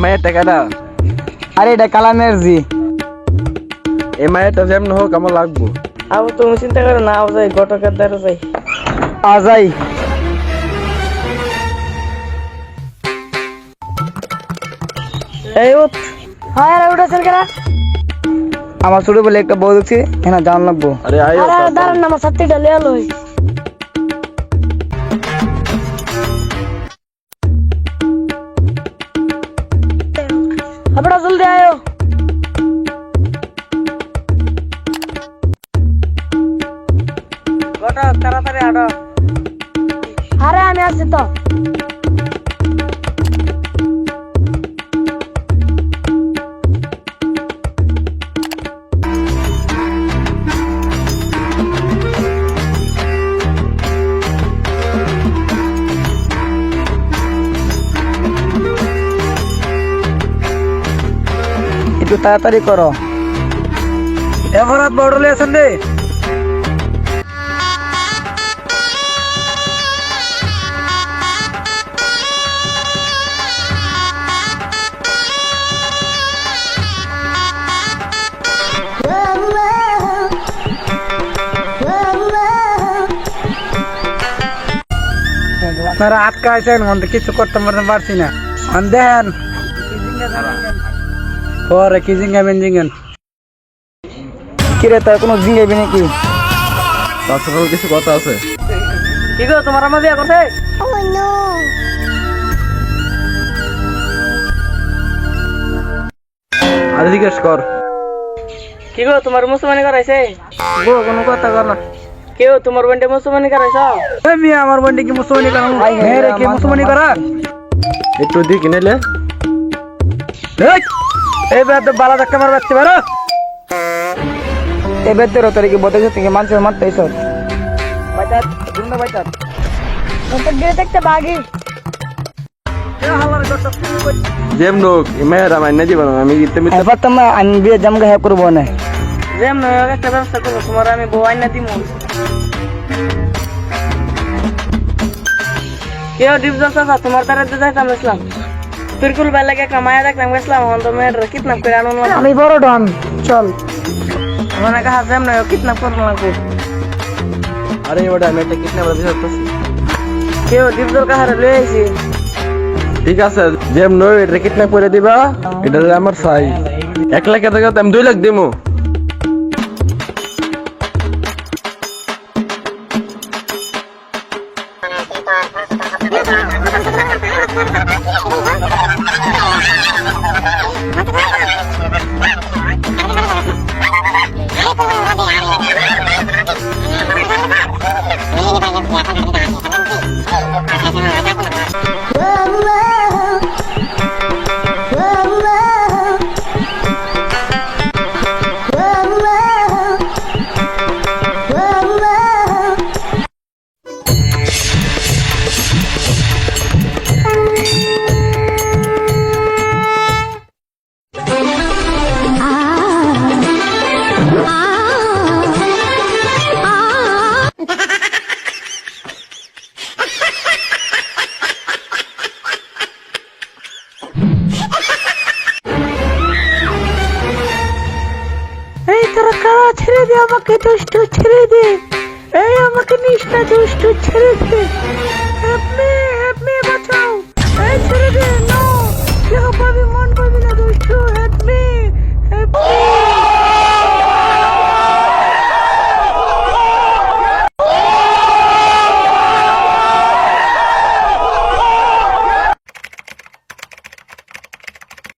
মায়ের টাকাটা আরে এটা কালামের জি এই মায়েরটা যেমন হোক আমার লাগবো। আবু তুমি চিন্তা করো না, আবু যাই ঘটকের দ্বারা যাই। আজাই এই উঠ। হ্যাঁ আরে উঠেছেন কেনা? আমার ছোট বলে একটা বউ দেখছি হ্যাঁ জান লাগবো। আরে আয়ো আরে দাঁড়ান না, আমার ছাত্রীটা লিয়ে লই। আপনারা জলদি আয়ো। ঘটক তাড়াতাড়ি আড়ো। আরে আমি আসছি তো। একটু তাড়াতাড়ি করো। এভারাত বড়লে আছেন রে। আপনারা আটকা আছেন, অন্ত কিছু করতে পারছি না। দেন পরে কি জিঙ্গাবেন জিঙ্গেন কিরে, তার কোনো জিঙ্গাবি নাকি? তার সাথে কিছু কথা আছে। কি গো তোমার আমার বিয়ে করতে? আরে জিজ্ঞেস কর। কি গো তোমার মুসলমানি করাইছে? গো কোনো কথা কর না। কেউ তোমার বন্ডে মুসলমানি করাইছ? এই মিয়া আমার বন্ডে কি মুসলমানি করা? হ্যাঁ রে, কি মুসলমানি করা? একটু দিক নিলে এই বেদ বালা ধাক্কা মার বাচ্চা বেরো। এই বেদ তেরো তারিখে বতেছে থেকে মানুষের মারতে এসব বাইচার দুন্দা বাইচার তো গিয়ে দেখতে বাগি। যেমন হোক এই মায়ের আমার না জীবন আমি এবার তো আমি বিয়ে জামগা হ্যাপ করবো না। যেম নয় একটা ব্যবস্থা করবো, তোমার আমি বউ আইনা দিমু। কেউ ডিপজল চাচা তোমার দ্বারা যাইতাম ইসলাম তিরকুল বেলা লাগে কামায়া দেখলাম গেছিলাম, এখন তো মেয়ের কিডন্যাপ করে আনুন। আমি বড় ডন, চল আমার কাছে যেম নয় কিডন্যাপ করবো লাগবো। আরে ওটা আমি একটা কিডন্যাপ করতেছি। কেউ ডিপজল কাহারে লয়ে আইছি। ঠিক আছে যেমন এটা কিডন্যাপ করে দিবা, এটা আমার চাই। 1 লাখ টাকা আমি 2 লাখ দিমু। এই তোরা কারা, ছেড়ে দে আমাকে, দুষ্টু ছেড়ে দে। এই আমাকে নিষ্ঠা দুষ্টু ছেড়ে দে।